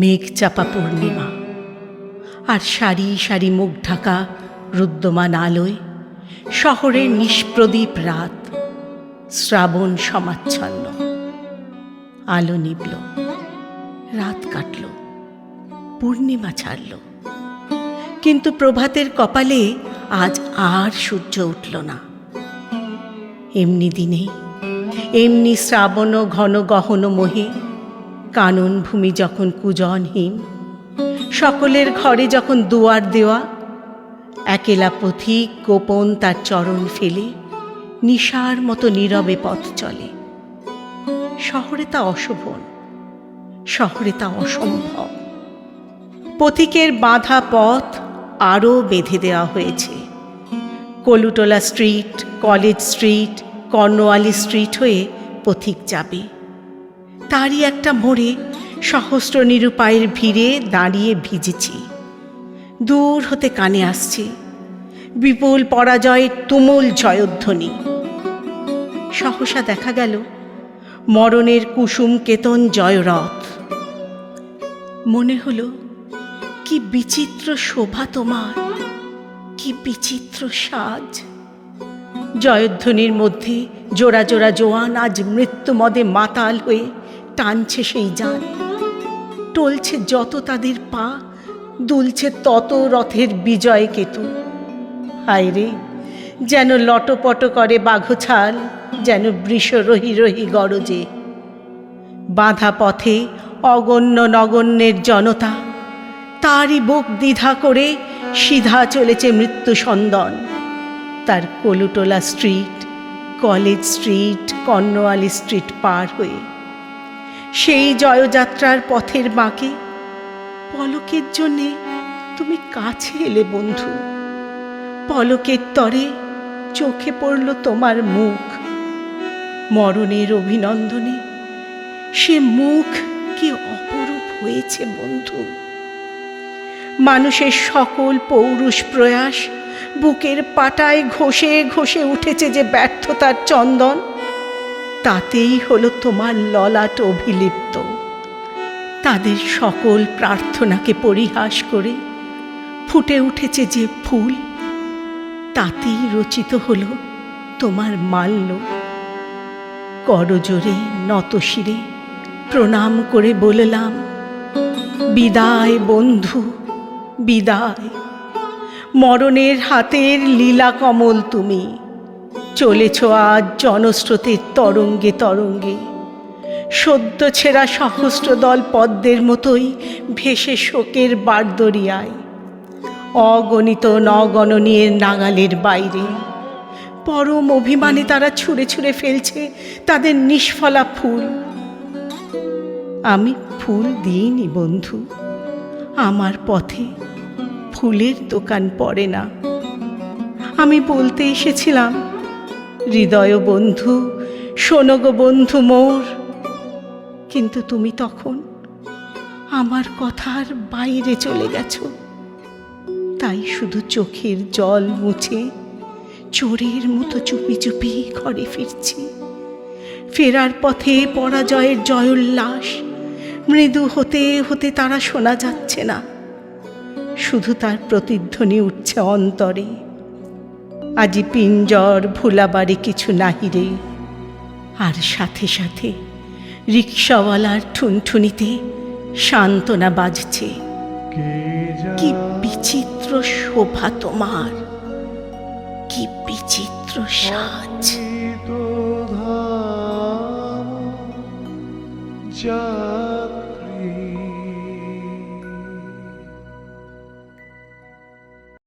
মেঘ চাপা পূর্ণিমা, আর সারি সারি মুখ ঢাকা রুদ্যমান আলোয় শহরের নিষ্প্রদীপ রাত। শ্রাবণ সমাচ্ছন্ন, আলো নিবল, রাত কাটল, পূর্ণিমা ছাড়ল, কিন্তু প্রভাতের কপালে আজ আর সূর্য উঠল না। এমনি দিনে, এমনি শ্রাবণ ঘন গহন মোহে, কানন ভূমি যখন কুজনহীন, সকলের ঘরে যখন দুয়ার দেওয়া, একেলা পথিক গোপন তার চরণ ফেলে নিশার মতো নীরবে পথ চলে। শহরে তা অশোভন, শহরে তা অসম্ভব। পথিকের বাঁধা পথ আরও বেঁধে দেওয়া হয়েছে। Kalutola street, college street, Cornwallis street হয়ে পথিক যাবে। তারই একটা মোড়ে সহস্র নিরুপায়ের ভিড়ে দাঁড়িয়ে ভিজেছি। দূর হতে কানে আসছে বিপুল পরাজয়ের তুমুল জয়ধ্বনি। সহসা দেখা গেল মরণের কুসুম কেতন জয়রথ। মনে হলো, কি বিচিত্র শোভা তোমার, কি বিচিত্র সাজ। জয়ধ্বনির মধ্যে জোড়া জোড়া জোয়ান আজ মৃত্যুমদে মাতাল হয়ে টানছে সেই যান। টলছে যত তাদের পা, দুলছে তত রথের বিজয় কেতু। হায় রে, যেন লটপট করে বাঘছাল, যেন বৃষ রহি রহি গরজে। বাঁধা পথে অগণ্য নগণ্যের জনতা, তারই বুক দ্বিধা করে সিধা চলেছে মৃত্যু সন্দন। তার Kalutola street, college street, Cornwallis street পার হয়ে সেই জয়যাত্রার পথের বাঁকে পলকের জন্যে তুমি কাছে এলে বন্ধু। পলকের তরে চোখে পড়ল তোমার মুখ। মরণের অভিনন্দনে সে মুখ কি অপরূপ হয়েছে বন্ধু। মানুষের সকল পৌরুষ প্রয়াস বুকের পাটায় ঘষে ঘষে উঠেছে যে ব্যর্থতার চন্দন, তাতেই হলো তোমার ললাট অভিলিপ্ত। তাদের সকল প্রার্থনাকে পরিহাস করে ফুটে উঠেছে যে ফুল, তাতেই রচিত হলো তোমার মাল্য। করজোরে নতশিরে প্রণাম করে বললাম, বিদায় বন্ধু, বিদায়। মরণের হাতের লীলা কমল তুমি। চলেছ আজ জনস্রোতের তরঙ্গে তরঙ্গে, সদ্য ছেঁড়া সহস্র দল পদ্মের মতোই ভেসে শোকের বারদরিয়ায়। অগণিত নগণনীয়ের নাগালের বাইরে পরম অভিমানে তারা ছুঁড়ে ছুঁড়ে ফেলছে তাদের নিষ্ফলা ফুল। আমি ফুল দিইনি বন্ধু, আমার পথে ফুলের দোকান পড়ে না। আমি বলতে এসেছিলাম, হৃদয় বন্ধু, শোনো গো বন্ধু মোর, কিন্তু তুমি তখন আমার কথার বাইরে চলে গেছো। তাই শুধু চোখের জল মুছে চোরের মতো চুপি চুপি ঘরে ফিরছি। ফেরার পথে পরাজয়ের জয়োল্লাস মৃদু হতে হতে তারা শোনা যাচ্ছে না, শুধু তার প্রতিধ্বনি উঠছে অন্তরে। আজি পিঞ্জর ভুলাবাড়ি কিছু নাহিরে, আর সাথে সাথে রিক্সাওয়ালার ঠুনঠুনিতে সান্ত্বনা বাজছে। কি বিচিত্র শোভা তোমার, কি বিচিত্র সাজ।